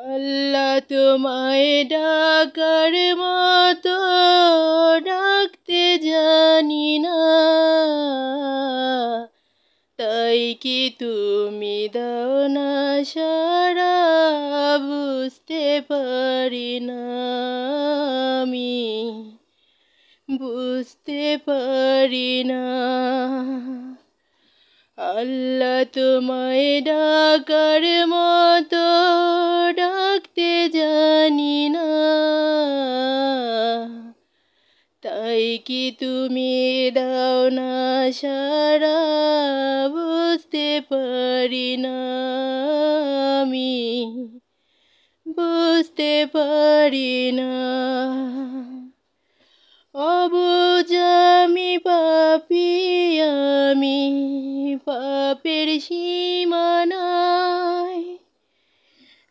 আল্লাহ তোমায় ডাকার মতো ডাকতে জানি না, তাই কি তুমি দাও না সাড়া, বুঝতে পারি না আমি, বুঝতে পারি না। আল্লাহ তোমায় ডাকার মতো ডাকতে জানি না, তাই কি তুমি দাও না সাড়া, বুঝতে পারি না আমি, বুঝতে পারি না। অবুঝ আমি পাপী, আমি পাপের সীমানায়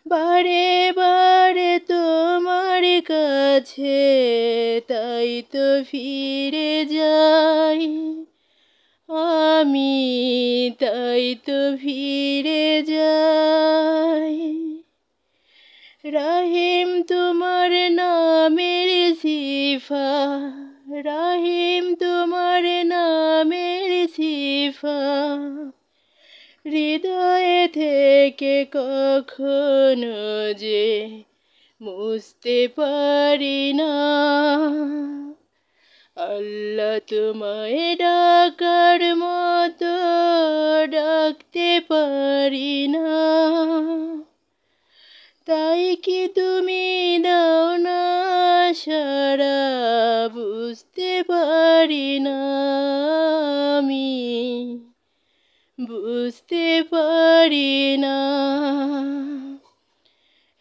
বারে বারে তোমার কাছে, তাই তো ফিরে যাই আমি, তাই তো ফিরে যাই। রাহিম তোমার নামের সিফা, রাহিম তোমার নামের সিফা, হৃদয়ে থেকে কখনো যে মুছতে পারি না। আল্লাহ তোমায় ডাকার মতো ডাকতে পারি না, তাই কি তুমি দাও না সাড়া, বুঝতে পারি না আমি, বুঝতে পারি না।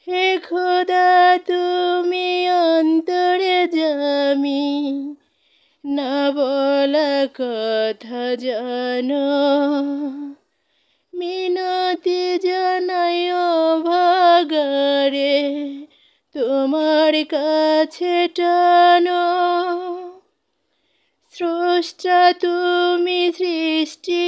হে খোদা তুমি অন্তরে জামি, না বলা কথা জানো, মিনতি জানাই অভাগারে তোমার কাছে টানো। স্রষ্টা তুমি সৃষ্টি